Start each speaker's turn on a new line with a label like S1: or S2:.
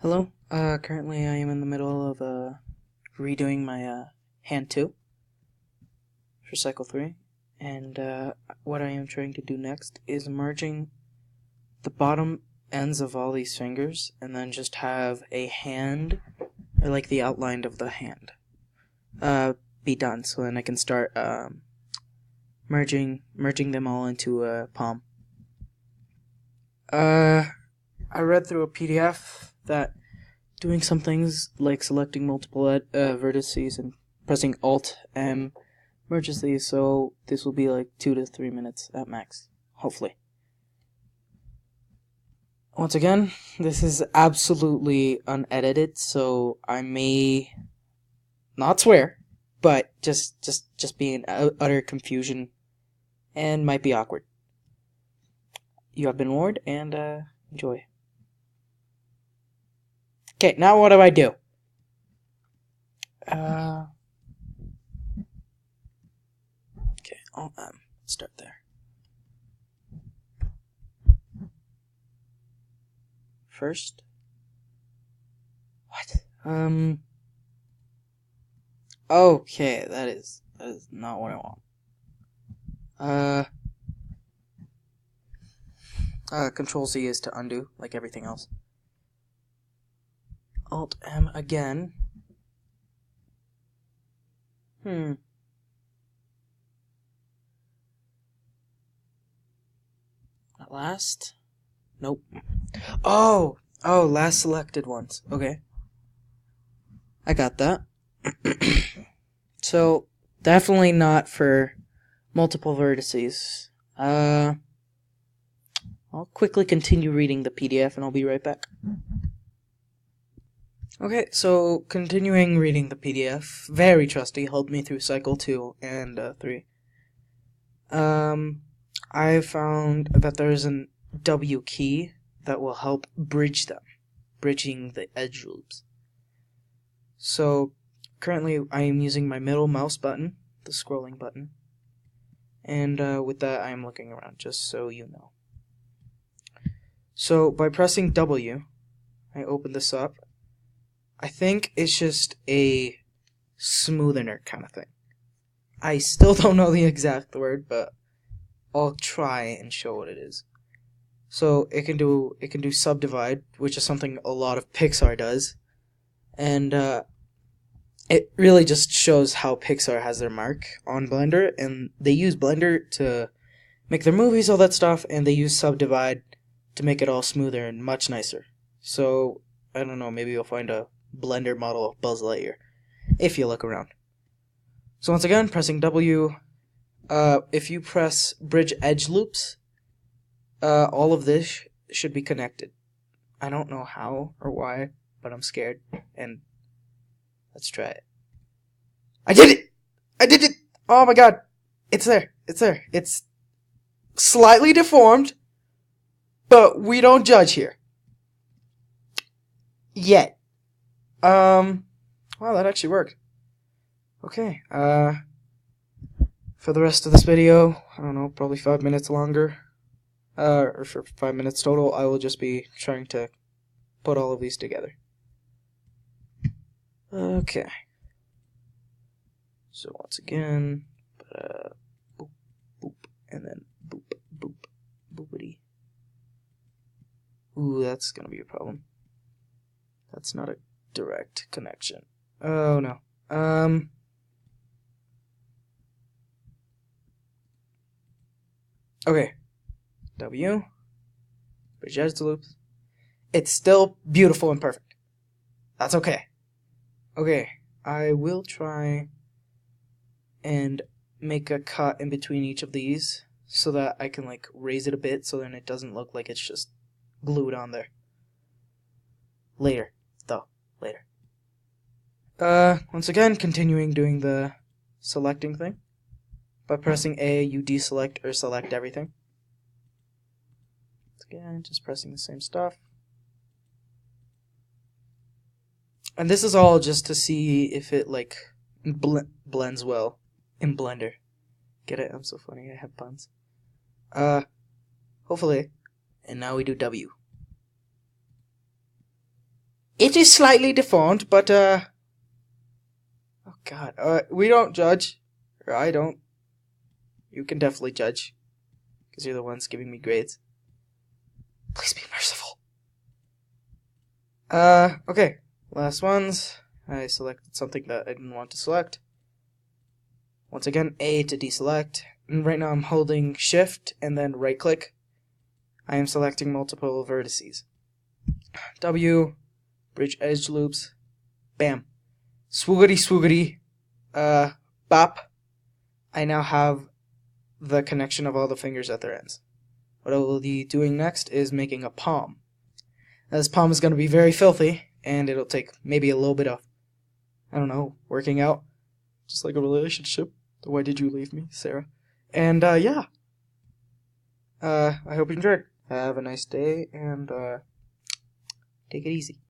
S1: Hello. Currently I am in the middle of redoing my hand 2 for cycle 3, and what I am trying to do next is merging the bottom ends of all these fingers and then just have a hand, or like the outline of the hand, be done, so then I can start merging them all into a palm. I read through a PDF that doing some things like selecting multiple vertices and pressing Alt M merges these, so this will be like 2 to 3 minutes at max, hopefully. Once again, this is absolutely unedited, so I may not swear, but just be in utter confusion and might be awkward. You have been warned, and enjoy. Okay, now what do I do? Okay, I'll start there. First, what? Okay, that is not what I want. Control Z is to undo, like everything else. Alt M again. At last? Nope. Oh, last selected ones. Okay. I got that. So, definitely not for multiple vertices. I'll quickly continue reading the PDF and I'll be right back. Okay, so continuing reading the PDF, very trusty, helped me through cycle 2 and 3. I found that there's an W key that will help bridge them, bridging the edge loops. So currently I am using my middle mouse button, the scrolling button, and with that I am looking around, just so you know. So by pressing W, I open this up. I think it's just a smoothener kind of thing. I still don't know the exact word, but I'll try and show what it is. So it can do subdivide, which is something a lot of Pixar does, and it really just shows how Pixar has their mark on Blender, and they use Blender to make their movies, all that stuff, and they use subdivide to make it all smoother and much nicer. So I don't know, maybe you'll find a Blender model of Buzz Lightyear if you look around. So once again, pressing W. If you press bridge edge loops, all of this should be connected. I don't know how or why, but I'm scared, and let's try it. I did it! I did it! Oh my god! It's there! It's there! It's slightly deformed, but we don't judge here. Yet. Wow, that actually worked. Okay, for the rest of this video, I don't know, probably 5 minutes longer, or for 5 minutes total, I will just be trying to put all of these together. Okay. So once again, boop, boop, and then boop, boop, boopity. Ooh, that's gonna be a problem. That's not a direct connection. Oh no. Okay. W. Bridge edge loops. It's still beautiful and perfect. That's okay. Okay, I will try and make a cut in between each of these so that I can like raise it a bit so then it doesn't look like it's just glued on there. Later, though. Later. Once again, continuing doing the selecting thing. By pressing A, you deselect or select everything. Again, just pressing the same stuff. And this is all just to see if it like blends well in Blender. Get it? I'm so funny. I have puns. Hopefully. And now we do W. It is slightly deformed, but oh god, we don't judge. Or I don't. You can definitely judge, because you're the ones giving me grades. Please be merciful. Okay. Last ones. I selected something that I didn't want to select. Once again, A to deselect. And right now I'm holding Shift and then right click. I am selecting multiple vertices. W, bridge edge loops. Bam. Swoogity swoogity. Bop. I now have the connection of all the fingers at their ends. What I will be doing next is making a palm. Now, this palm is going to be very filthy, and it'll take maybe a little bit of, I don't know, working out. Just like a relationship. Why did you leave me, Sarah? And, yeah. I hope you enjoyed. Have a nice day, and, take it easy.